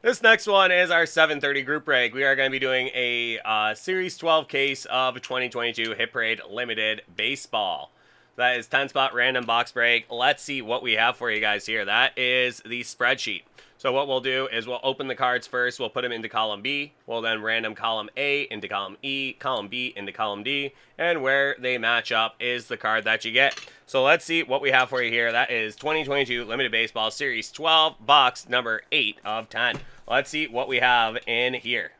This next one is our 7:30 group break. We are going to be doing a Series 12 case of 2022 Hit Parade Limited Baseball. That is 10-spot random box break. Let's see what we have for you guys here. That is the spreadsheet. So what we'll do is we'll open the cards first. We'll put them into column B. We'll then random column A into column E, column B into column D, and where they match up is the card that you get. So let's see what we have for you here. That is 2022 Limited Baseball Series 12, box number 8 of 10. Let's see what we have in here.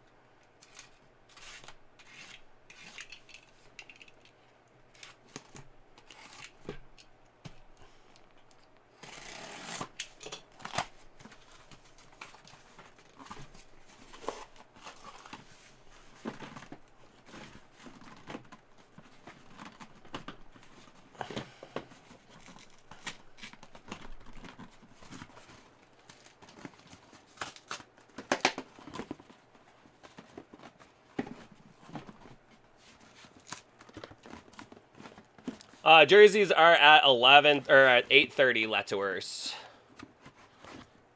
Jerseys are at 11 or at 8:30. Letours.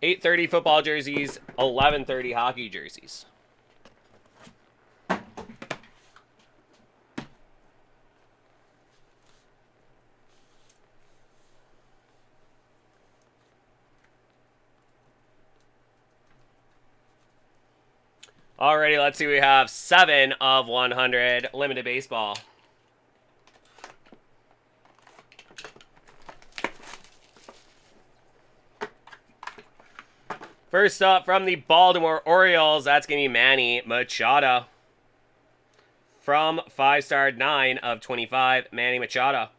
8:30 football jerseys. 11:30 hockey jerseys. Alrighty, let's see. We have 7 of 100 limited baseball. First up, from the Baltimore Orioles, that's going to be Manny Machado. From 5-star 9 of 25, Manny Machado.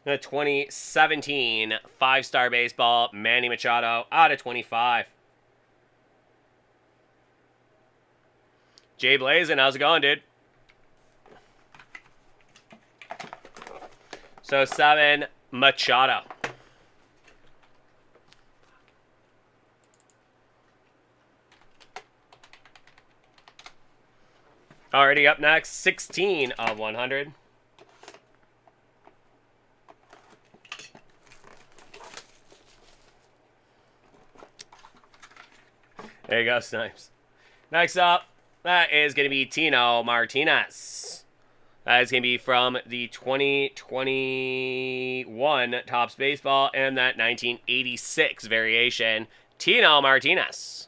The 2017 5-star baseball, Manny Machado, out of 25. Jay Blazin, how's it going, dude? So 7, Machado. Already up next, 16 of 100. There you go, Snipes. Next up, that is going to be Tino Martinez. That is going to be from the 2021 Topps Baseball and that 1986 variation, Tino Martinez.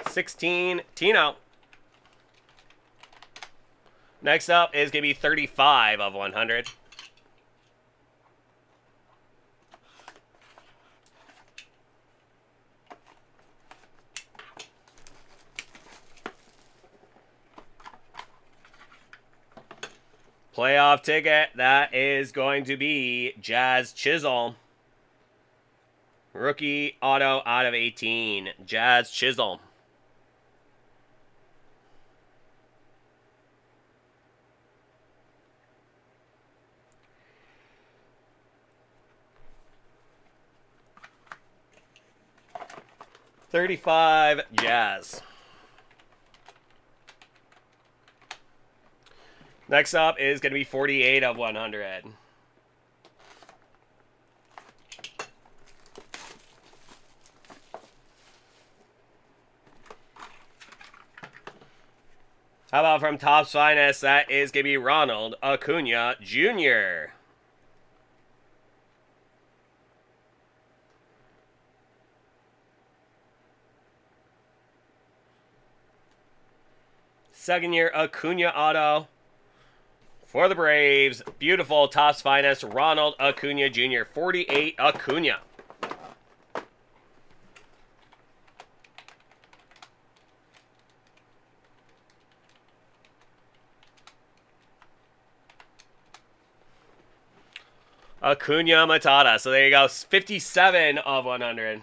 $16, Tino. Next up is going to be 35 of 100. Playoff ticket, that is going to be Jazz Chisholm. Rookie auto out of 18, Jazz Chisholm. $35, Jazz. Next up is going to be 48 of 100. How about from Topps Finest? That is going to be Ronald Acuna Jr. Second-year Acuna auto for the Braves. Beautiful Topps Finest, Ronald Acuna Jr. 48 Acuna. Acuna Matata. So there you go. 57 of 100.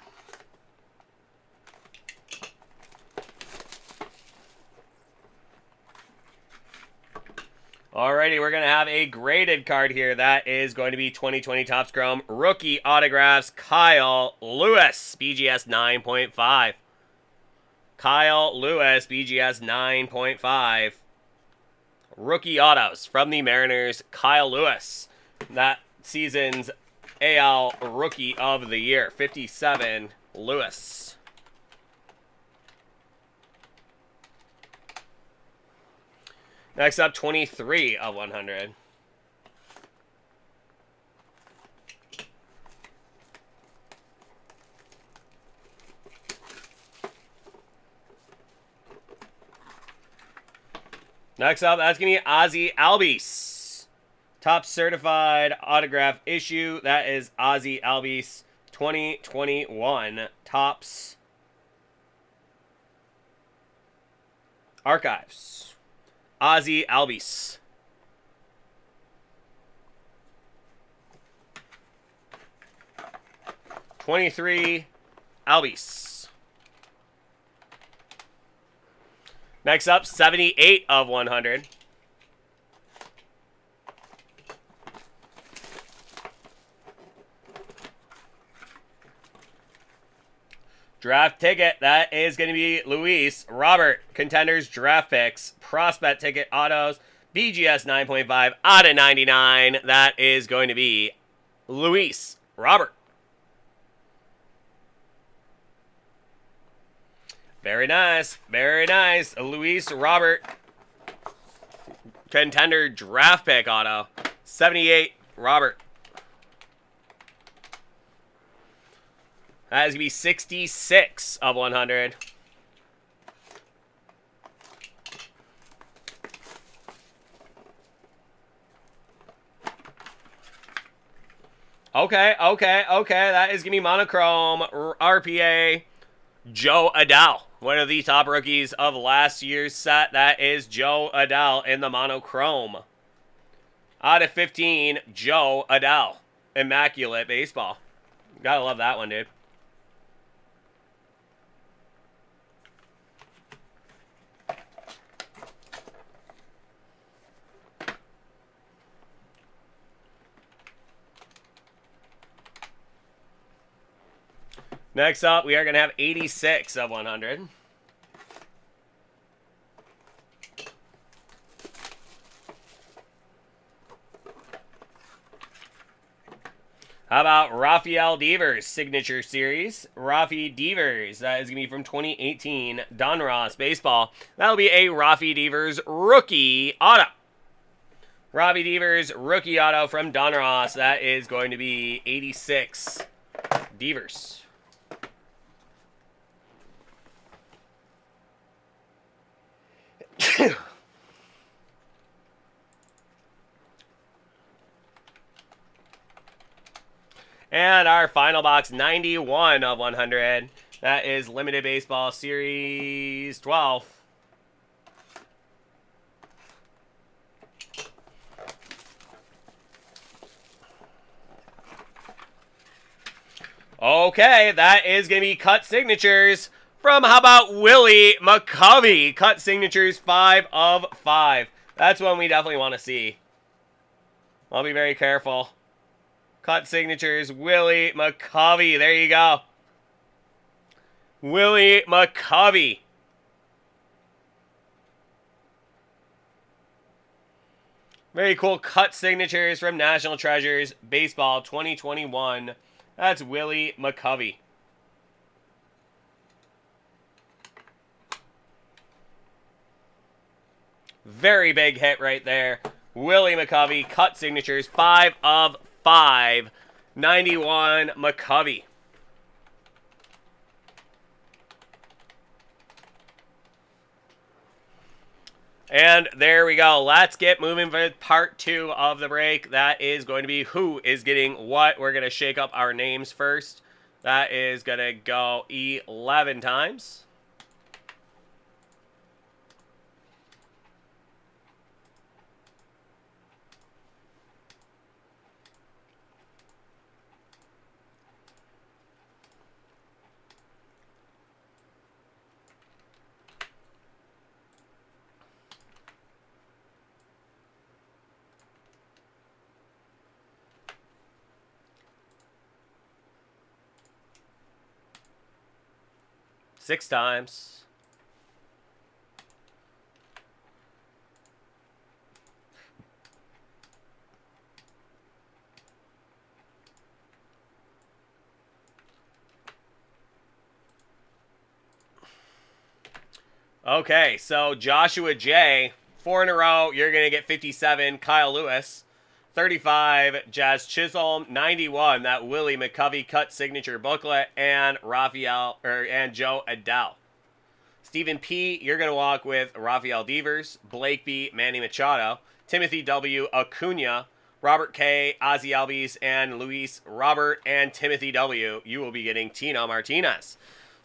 Alrighty, we're going to have a graded card here. That is going to be 2020 Topps Chrome Rookie Autographs, Kyle Lewis, BGS 9.5. Kyle Lewis, BGS 9.5. Rookie autos from the Mariners, Kyle Lewis. That season's AL Rookie of the Year, 57, Lewis. Next up, 23 of 100. Next up, that's going to be Ozzie Albies. Top certified autograph issue. That is Ozzie Albies 2021 Topps Archives. Ozzie Albies. '23 Albies. Next up, 78 of 100. Draft ticket, that is going to be Luis Robert. Contenders draft picks. Prospect ticket autos. BGS 9.5 out of 99. That is going to be Luis Robert. Very nice. Very nice. Luis Robert. Contender draft pick auto. 78 Robert. That is going to be 66 of 100. Okay. That is going to be monochrome RPA Joe Adell. One of the top rookies of last year's set. That is Joe Adell in the monochrome. Out of 15, Joe Adell. Immaculate baseball. Gotta love that one, dude. Next up, we are going to have 86 of 100. How about Rafael Devers Signature Series? Rafi Devers, that is going to be from 2018 Donruss Baseball. That'll be a Rafi Devers rookie auto. Rafi Devers rookie auto from Donruss. That is going to be 86 Devers. And our final box, 91 of 100. That is Limited Baseball Series 12. Okay, that is going to be cut signatures from, how about Willie McCovey? Cut signatures 5 of 5. That's one we definitely want to see. I'll be very careful. Cut signatures, Willie McCovey. There you go. Willie McCovey. Very cool cut signatures from National Treasures Baseball 2021. That's Willie McCovey. Very big hit right there. Willie McCovey, cut signatures, 5 of 5. 91 McCovey. And there we go. Let's get moving for part 2 of the break. That is going to be who is getting what. We're going to shake up our names first. That is going to go 11 times. Six times. Okay, so Joshua J, 4 in a row. You're going to get 57. Kyle Lewis, 35. Jazz Chisholm, 91. That Willie McCovey cut signature booklet. And and Joe Adele. Stephen P, you're going to walk with Rafael Devers, Blake B, Manny Machado, Timothy W, Acuna, Robert K, Ozzy Albies, and Luis Robert, and Timothy W. You will be getting Tino Martinez.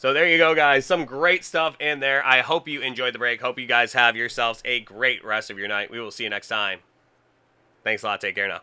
So there you go, guys. Some great stuff in there. I hope you enjoyed the break. Hope you guys have yourselves a great rest of your night. We will see you next time. Thanks a lot. Take care now.